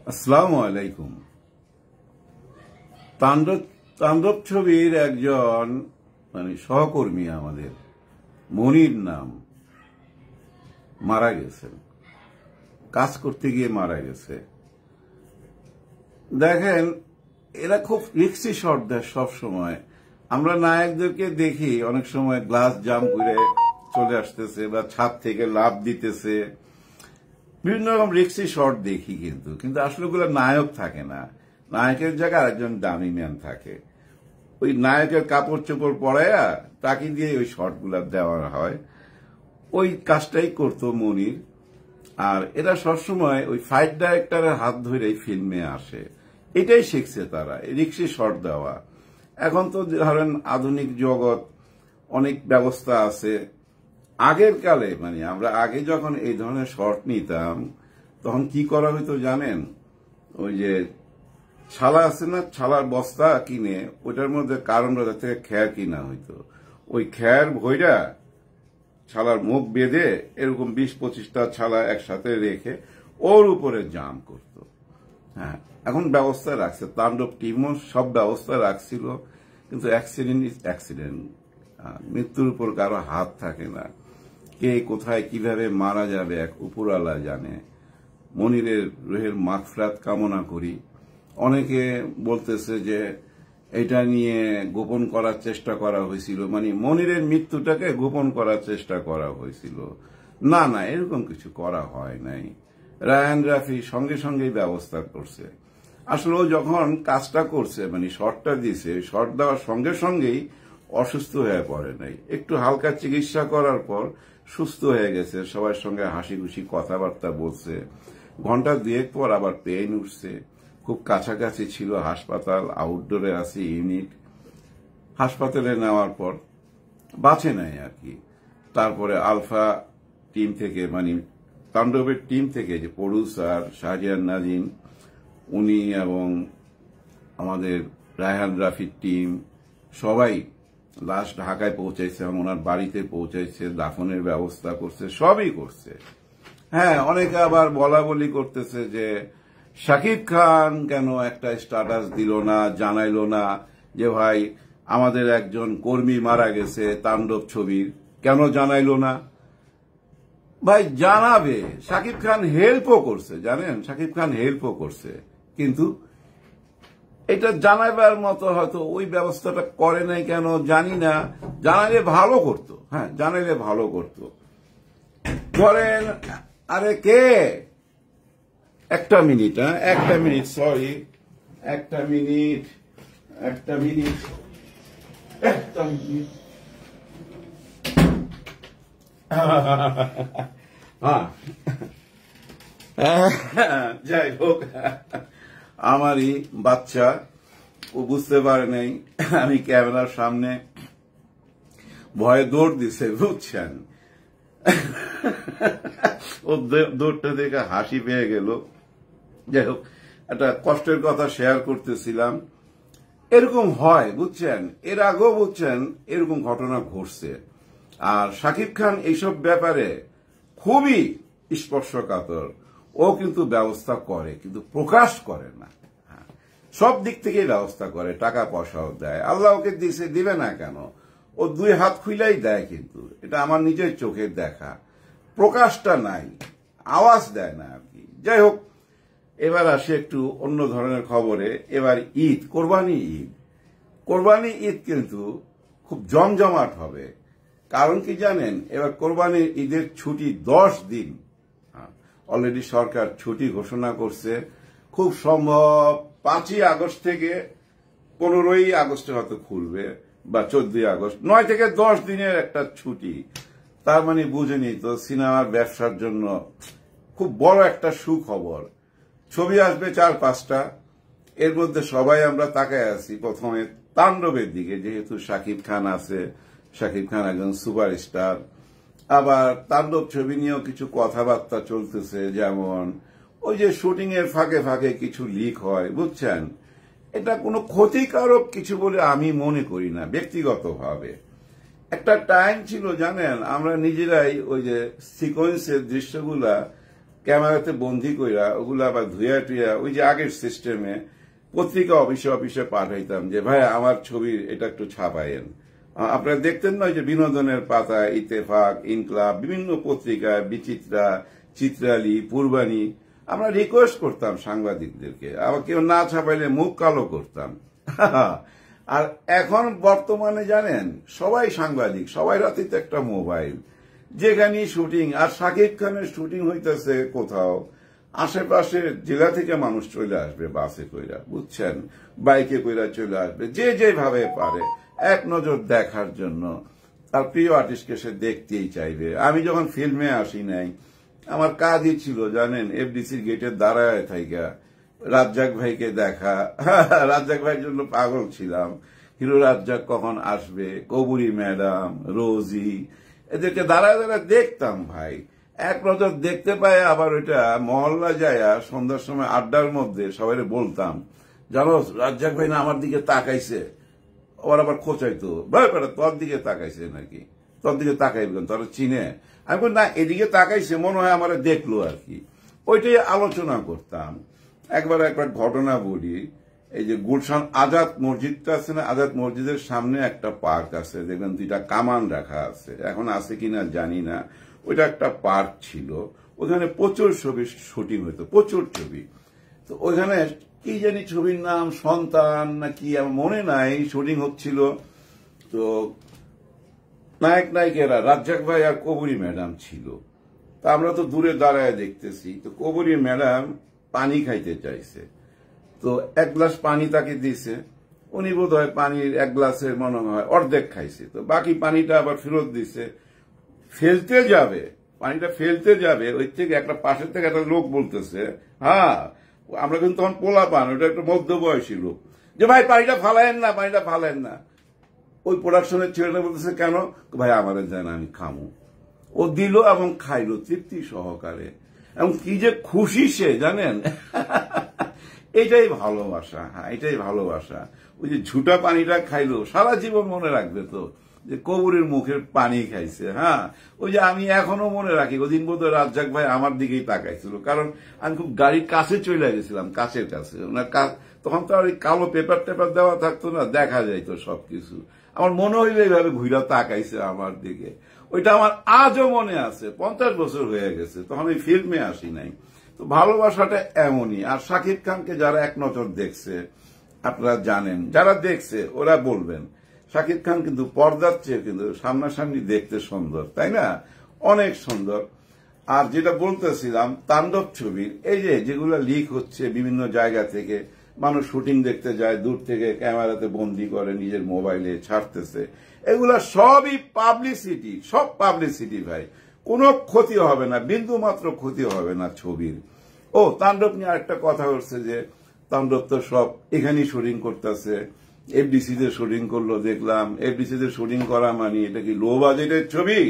আসসালামু আলাইকুম। তাণ্ডব ছবির একজন সহকর্মী আমাদের মনির নাম মারা গেছেন, কাজ করতে গিয়ে মারা গেছে। দেখেন, এরা খুব রিক্সি শট দেয় সব সময়। আমরা নায়কদেরকে দেখি অনেক সময় গ্লাস জাম্প করে চলে আসতেছে বা ছাদ থেকে লাফ দিতেছে, বিভিন্ন রকম রিক্সি শট দেখি, কিন্তু আসলে ওগুলো নায়ক থাকে না। নায়কের জায়গায় একজন ডামি ম্যান থাকে, ওই নায়কের কাপড় চোপড় পরাইয়া তাকে দিয়ে ওই শটগুলা দেওয়া হয়। ওই কাজটাই করতো মনির। আর এরা সবসময় ওই ফাইট ডাইরেক্টরের হাত ধরেই ফিল্মে আসে, এটাই শিখছে তারা, রিক্সি শট দেওয়া। এখন তো ধরেন আধুনিক জগৎ, অনেক ব্যবস্থা আছে। আগের কালে আমরা আগে যখন এই ধরনের শট নিতাম তখন কি করা হইতো জানেন? ওই যে ছালা আছে না, ছালার বস্তা কিনে ওইটার মধ্যে কারণ বাজার থেকে খ্যার কিনা হইতো। ওই খ্যার ভইরা ছালার মুখ বেঁধে এরকম 20-25টা ছালা একসাথে রেখে ওর উপরে জাম করত। হ্যাঁ, এখন ব্যবস্থা রাখছে, তাণ্ডব টিমও সব ব্যবস্থা রাখছিল, কিন্তু অ্যাক্সিডেন্ট ইজ অ্যাক্সিডেন্ট। মৃত্যুর উপর কারো হাত থাকে না, কে কোথায় কিভাবে মারা যাবে এক উপরওয়ালা জানে। মনিরের রুহের মাগফিরাত কামনা করি। অনেকে বলতেছে যে এটা নিয়ে গোপন করার চেষ্টা করা হয়েছিল, মনিরের মৃত্যুটাকে গোপন করার চেষ্টা করা হয়েছিল। না না, এরকম কিছু করা হয় নাই। রায়ান রাফি সঙ্গে সঙ্গেই ব্যবস্থা করছে। আসলে ও যখন কাজটা করছে, শটটা দিছে, শট দেওয়ার সঙ্গে সঙ্গেই অসুস্থ হয়ে পড়ে নাই, একটু হালকা চিকিৎসা করার পর সুস্থ হয়ে গেছে, সবার সঙ্গে হাসি খুশি কথাবার্তা বলছে। ঘন্টা দুয়েক পর আবার পেইন উঠছে, খুব কাছাকাছি ছিল হাসপাতাল, আউটডোরে আছে ইউনিট। হাসপাতালে নেওয়ার পর বাঁচে নাই আর কি। তারপরে আলফা টিম থেকে, তাণ্ডবের টিম থেকে যে প্রডিউসার শাহরিয়ার নাজিম উনি এবং আমাদের রায়হান রাফির টিম সবাই লাশ ঢাকায় পৌঁছাইছে, ওনার বাড়িতে পৌঁছাইছে, দাফনের ব্যবস্থা করছে, সবই করছে। হ্যাঁ, অনেকে আবার বলা বলি করতেছে যে শাকিব খান কেন একটা স্ট্যাটাস দিল না, জানাইলো না যে ভাই আমাদের একজন কর্মী মারা গেছে তাণ্ডব ছবির, কেন জানাইলো না? ভাই জানাবে, শাকিব খান হেল্পও করছে, জানেন, শাকিব খান হেল্পও করছে, কিন্তু এটা জানাইবার মতো হয়তো ওই ব্যবস্থাটা করে নাই কেন জানি না। জানাইলে ভালো করতো, হ্যাঁ জানাইলে ভালো করতো। ধরেন, আরে কে, একটা মিনিট, সরি, একটা মিনিট। যাই হোক, আমারই বাচ্চা, ও বুঝতে পারে নাই আমি ক্যামেরার সামনে, ভয়ে দৌড় দিছে, বুঝছেন। ও দৌড়টা দেখে হাসি পেয়ে গেল। যাই হোক, একটা কষ্টের কথা শেয়ার করতেছিলাম। এরকম হয়, বুঝছেন, এর আগেও বুঝছেন এরকম ঘটনা ঘটছে। আর শাকিব খান এইসব ব্যাপারে খুবই স্পর্শকাতর। ও কিন্তু ব্যবস্থা করে, কিন্তু প্রকাশ করে না। সব দিক থেকেই ব্যবস্থা করে, টাকা পয়সাও দেয়, আল্লাহ ওকে দিছে, দিবে না কেন? ও দুই হাত খুইলাই দেয়, কিন্তু এটা আমার নিজের চোখের দেখা। প্রকাশটা নাই, আওয়াজ দেয় না আর কি। যাই হোক, এবার আসি একটু অন্য ধরনের খবরে। এবার ঈদ, কোরবানি ঈদ কিন্তু খুব জমজমাট হবে। কারণ কি জানেন? এবার কোরবানির ঈদের ছুটি 10 দিন অলরেডি সরকার ছুটি ঘোষণা করছে। খুব সম্ভব 5ই আগস্ট থেকে 15ই আগস্টে হয়তো খুলবে, বা 14ই আগস্ট, 9 থেকে 10 দিনের একটা ছুটি। তার বুঝেনি তো, সিনেমার ব্যবসার জন্য খুব বড় একটা সুখবর। ছবি আসবে 4-5টা, এর মধ্যে সবাই আমরা তাকায় আছি প্রথমে তাণ্ডবের দিকে, যেহেতু শাকিব খান আছে, শাকিব খান একজন সুপারস্টার। আবার তাণ্ডব ছবি নিয়েও কিছু কথাবার্তা চলতেছে, যেমন ওই যে শুটিং এর ফাঁকে ফাঁকে কিছু লিক হয়, বুঝছেন। এটা কোনো ক্ষতিকারক কিছু বলে আমি মনে করি না ব্যক্তিগতভাবে। একটা টাইম ছিল জানেন, আমরা নিজেরাই ওই যে সিকোয়েন্সের দৃশ্যগুলা ক্যামেরাতে বন্দি কইরা ওগুলা আবার ধুয়া টুয়া ওই যে আগের সিস্টেমে পত্রিকা অফিসে পাঠাইতাম যে ভাই আমার ছবির এটা একটু ছাপায়েন। আপনারা দেখতেন না যে বিনোদনের পাতা, ইত্তেফাক, ইনকলাব, বিভিন্ন পত্রিকায় বিচিত্রা, চিত্রালী, পূর্বাণী আমরা রিকোয়েস্ট করতাম সাংবাদিকদেরকে, আবার কেউ না ছাপাইলে মুখ কালো করতাম। আর এখন বর্তমানে জানেন সবাই সাংবাদিক, সবাই রাতে একটা মোবাইল, যেখানে শুটিং। আর শাকিব খানের শুটিং হইতেছে কোথাও, আশেপাশে জেলা থেকে মানুষ চলে আসবে বাসে কইরা, বুঝছেন, বাইকে কইরা চলে আসবে, যে যেভাবে পারে এক নজর দেখার জন্য তার প্রিয় আর্টিস্টকে সে দেখতেই চাইবে। আমি যখন ফিল্মে আসি নাই, আমার কাজই ছিল জানেন এফডিসির গেটের দাঁড়ায় থাইকা রাজ্জাক ভাইকে দেখা। রাজ্জাক ভাইয়ের জন্য পাগল ছিলাম, হিরো রাজ্জাক কখন আসবে, কবুরি ম্যাডাম, রোজি, এদেরকে দাঁড়ায় দাঁড়ায় দেখতাম ভাই। এক নজর দেখতে পাই, আবার ওইটা মহল্লা যায়া সন্ধ্যার সময় আড্ডার মধ্যে সবাই বলতাম, জানো রাজ্জাক ভাই না আমার দিকে তাকাইছে। ওর আবার খোঁচাইতো, ভাই বেটা তোর দিকে তাকাইছে নাকি, তোর দিকে তাকাইবেন, তোর চিনে? আমি বলি না, এদিকে তাকাইছে, মনে হয় আমার দেখলো আর কি। ওইটাই আলোচনা করতাম। একবার ঘটনা বলি, এই যে গুলশান আজাদ মসজিদটা আছে না, আজাদ মসজিদের সামনে একটা পার্ক আছে, দেখবেন 2টা কামান রাখা আছে, এখন আছে কিনা জানি না। ওইটা একটা পার্ক ছিল, ওখানে প্রচুর ছবি শুটিং হইতো, প্রচুর ছবি। তো ওইখানে কি জানি ছবির নাম সন্তান না কি আমার মনে নাই, শুটিং হচ্ছিল। তো নায়ক নায়িকেরা রাজ্জাক ভাই আর কবুরি ম্যাডাম ছিল। তা আমরা তো দূরে দাঁড়ায় দেখতেছি, তো কবুরি ম্যাডাম পানি খাইতে চাইছে, তো 1 গ্লাস পানি তাকে দিছে। উনি বোধ হয় পানির 1 গ্লাসের মনে হয় অর্ধেক খাইছে, তো বাকি পানিটা আবার ফেরত দিছে। ফেলতে যাবে, পানিটা ফেলতে যাবে, ওই থেকে একটা পাশের থেকে একটা লোক বলতেছে, হ্যাঁ আমরা কিন্তু তখন পোলা পান, ওটা একটা মধ্যবয়সী লোক, যে ভাই পানিটা ফালায়েন না, পানিটা ফালায়েন না। ওই প্রোডাকশনের ছেলেটা বলতেছে কেন? ভাই আমাদের জানা আমি খামু। ও দিল এবং খাইলো তৃপ্তি সহকারে, এবং কি যে খুশি সে জানেন। এটাই ভালোবাসা, হ্যাঁ এটাই ভালোবাসা। ওই যে ঝুটা পানিটা খাইলো, সারা জীবন মনে রাখবে তো যে কবুরের মুখের পানি খাইছে। হ্যাঁ ওই যে আমি এখনো মনে রাখি, ওদিন বোধহয় রাজ্জাক ভাই আমার দিকেই তাকাইছিল, কারণ আমি খুব গাড়ির কাছে চলে গেছিলাম, কাছের কাছে। তখন তো আর ওই কালো পেপার টেপার দেওয়া থাকতো না, দেখা যাইতো সবকিছু। আমার মনে হইলে এইভাবে ঘুরা তাকাইছে আমার দিকে, ওইটা আমার আজও মনে আছে। 50 বছর হয়ে গেছে, তখন ওই ফিল্মে আসি নাই। তো ভালোবাসাটা এমনই। আর শাকিব খানকে যারা এক নজর দেখছে, আপনারা জানেন, যারা দেখছে ওরা বলবেন শাকিব খান কিন্তু পর্দার চেয়ে কিন্তু সামনাসামনি দেখতে সুন্দর, তাই না? অনেক সুন্দর। আর যেটা বলতেছিলাম তাণ্ডব ছবির, এই যে যেগুলো লিক হচ্ছে বিভিন্ন জায়গা থেকে, মানুষ শুটিং দেখতে যায়, দূর থেকে ক্যামেরাতে বন্দি করে নিজের মোবাইলে ছাড়তেছে, এগুলা সবই পাবলিসিটি, সব পাবলিসিটি ভাই। কোনো ক্ষতি হবে না, বিন্দু মাত্র ক্ষতি হবে না ছবির। ও তাণ্ডব নিয়ে আরেকটা কথা হচ্ছে যে তাণ্ডব তো সব এখানেই শুটিং করতেছে, এফডিসি তে শুটিং করলো দেখলাম। এফডিসি তে শুটিং করা মানে এটা কি লো বাজেটের ছবি?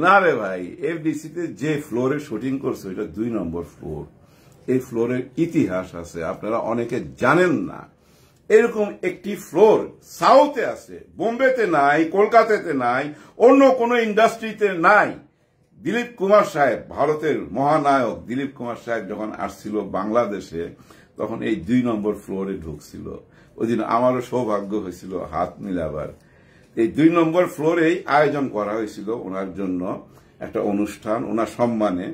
না রে ভাই, এফডিসি তে যে ফ্লোরে শুটিং করছে ওইটা 2 নম্বর ফ্লোর। এই ফ্লোরের ইতিহাস আছে, আপনারা অনেকে জানেন না। এরকম একটি ফ্লোর সাউথে আছে, বোম্বেতে নাই, কলকাতাতে নাই, অন্য কোনো ইন্ডাস্ট্রিতে নাই। দিলীপ কুমার সাহেব, ভারতের মহানায়ক দিলীপ কুমার সাহেব যখন আসছিল বাংলাদেশে, তখন এই 2 নম্বর ফ্লোরে ঢুকছিল। ওই দিন আমারও সৌভাগ্য হয়েছিল হাত মিলাবার। এই 2 নম্বর ফ্লোরেই আয়োজন করা হয়েছিল ওনার জন্য একটা অনুষ্ঠান, ওনার সম্মানে।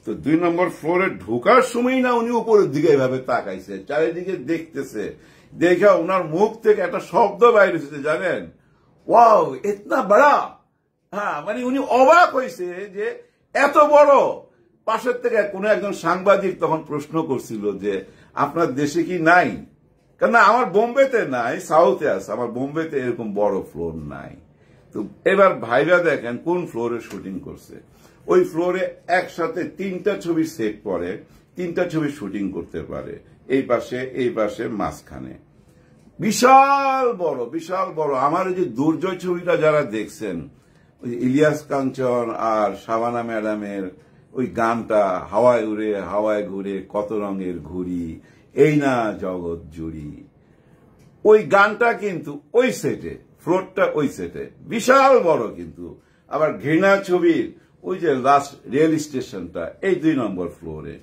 তো 2 নম্বর ফ্লোরে ঢোকার সময় না উনি উপরের দিকে এভাবে তাকাইছে, চারিদিকে দেখতেছে, দেখে ওনার মুখ থেকে একটা শব্দ বাইরে এসেছে জানেন, ওয়াও ইতনা বড়া। হ্যাঁ মানে উনি অবাক হয়েছে যে এত বড়। পাশের থেকে কোন একজন সাংবাদিক তখন প্রশ্ন করছিল যে আপনার দেশে কি নাই? কেন আমার বোম্বেতে নাই, সাউথে আছে, আমার বোম্বেতে এরকম বড় ফ্লোর নাই। তো এবার ভাইরা দেখেন কোন ফ্লোরে শুটিং করছে। ওই ফ্লোরে একসাথে 3টা ছবির সেট পড়ে, 3টা ছবি শুটিং করতে পারে, এই পাশে মাঝখানে। বিশাল বড়, বিশাল বড়। আমার এই যে দুর্জয় ছবিটা যারা দেখছেন, ওই ইলিয়াস কাঞ্চন আর শাবানা ম্যাডামের ওই গানটা, হাওয়ায় উড়ে হাওয়ায় ঘুরে কত রঙের ঘুড়ি, এই না জগৎ জুড়ি, ওই গানটা কিন্তু ওই সেটে, ফ্লোরটা ওই সেটে, বিশাল বড়। কিন্তু আবার ঘৃণা ছবির ওই যে লাস্ট রেল স্টেশনটা এই 2 নম্বর ফ্লোরে।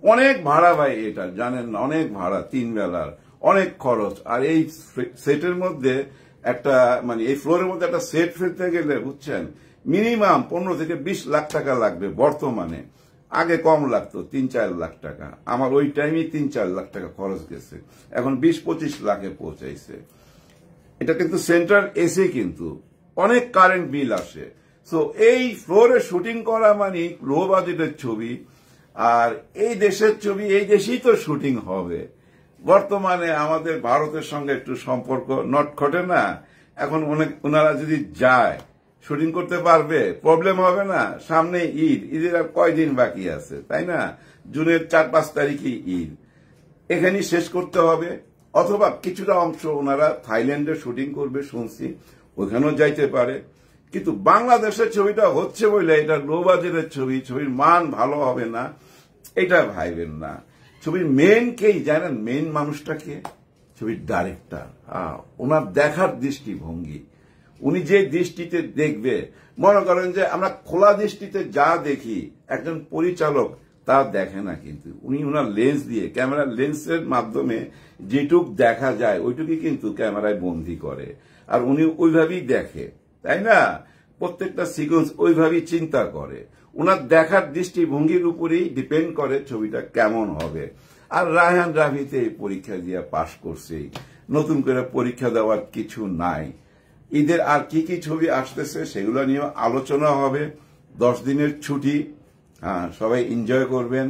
অনেক ভাড়া ভাই, এটা জানেন না, অনেক ভাড়া, 3 বেলার, অনেক খরচ। আর এই সেটের মধ্যে একটা মানে এই ফ্লোরের মধ্যে একটা সেট ফেলতে গেলে বুঝছেন মিনিমাম 15 থেকে 20 লাখ টাকা লাগবে বর্তমানে। আগে কম লাগতো, 3-4 লাখ টাকা। আমার ওই টাইমে 3-4 লাখ টাকা খরচ গেছে, এখন 20-25 লাখে পৌঁছাইছে। এটা কিন্তু সেন্ট্রাল এসি, কিন্তু অনেক কারেন্ট বিল আসে। সো এই ফ্লোরে শুটিং করা মানে লো বাজেটের ছবি, আর এই দেশের ছবি এই দেশেই তো শুটিং হবে। বর্তমানে আমাদের ভারতের সঙ্গে একটু সম্পর্ক নটখটে না, এখন ওনারা যদি যায় শুটিং করতে পারবে, প্রবলেম হবে না। সামনে ঈদের আর কয়দিন বাকি আছে, তাই না? জুনের 4-5 তারিখে ঈদ, এখানেই শেষ করতে হবে। অথবা কিছুটা অংশ ওনারা থাইল্যান্ডে শুটিং করবে শুনছি, ওখানেও যাইতে পারে। কিন্তু বাংলাদেশের ছবিটা হচ্ছে বলে এটা লো বাজেটের ছবি, ছবির মান ভালো হবে না এটা ভাইবেন না। ছবির মেন কেই জানেন, মেন মানুষটা কে? ছবির ডাইরেক্টর। ওনার দেখার দৃষ্টিভঙ্গি, উনি যে দৃষ্টিতে দেখবে, মনে করেন যে আমরা খোলা দৃষ্টিতে যা দেখি একজন পরিচালক তা দেখে না, কিন্তু উনি ওনার লেন্স দিয়ে, ক্যামেরার লেন্সের মাধ্যমে যেটুক দেখা যায় ওইটুকুই কিন্তু ক্যামেরায় বন্দি করে, আর উনি ওইভাবেই দেখে, তাই না? প্রত্যেকটা সিকোয়েন্স ওইভাবেই চিন্তা করে। ওনার দেখার দৃষ্টিভঙ্গির উপরেই ডিপেন্ড করে ছবিটা কেমন হবে। আর রায়হান রাফিতে পরীক্ষা দিয়ে পাশ করছেই, নতুন করে পরীক্ষা দেওয়ার কিছু নাই। ঈদের আর কি কি ছবি আসতেছে সেগুলো নিয়ে আলোচনা হবে। 10 দিনের ছুটি, সবাই এনজয় করবেন।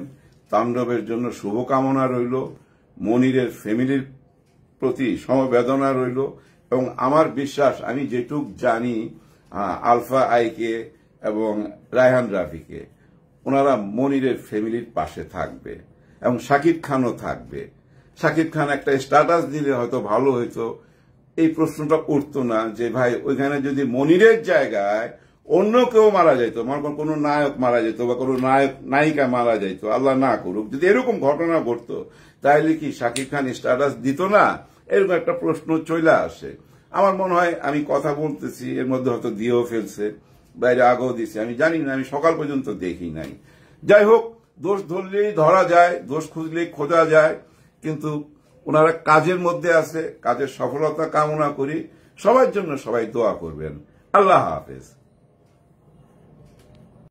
তাণ্ডবের জন্য শুভকামনা রইল, মনিরের ফ্যামিলির প্রতি সমবেদনা রইল, এবং আমার বিশ্বাস, আমি যেটুক জানি আলফা আইকে এবং রায়হান রাফিকে, ওনারা মনিরের ফ্যামিলির পাশে থাকবে, এবং শাকিব খানও থাকবে। শাকিব খান একটা স্ট্যাটাস দিলে হয়তো ভালো হইতো, এই প্রশ্নটা উঠতো না যে ভাই ওইখানে যদি মনিরের জায়গায় অন্য কেউ মারা যাইতো, মনে করেন কোনো নায়ক মারা যেত বা কোনো নায়িকা মারা যাইত, আল্লাহ না করুক, যদি এরকম ঘটনা ঘটতো তাহলে কি শাকিব খান স্ট্যাটাস দিত না? এরকম একটা প্রশ্ন চলে আসে। আমার মনে হয় আমি কথা বলতেছি এর মধ্যে হয়তো দিয়েও ফেলছে, বাইরে আগেও দিছে, আমি জানি না, আমি সকাল পর্যন্ত দেখি নাই। যাই হোক, দোষ ধরলেই ধরা যায়, দোষ খুঁজলেই খোঁজা যায়, কিন্তু ওনারা কাজের মধ্যে আছে, কাজের সফলতা কামনা করি। সবার জন্য সবাই দোয়া করবেন। আল্লাহ হাফেজ।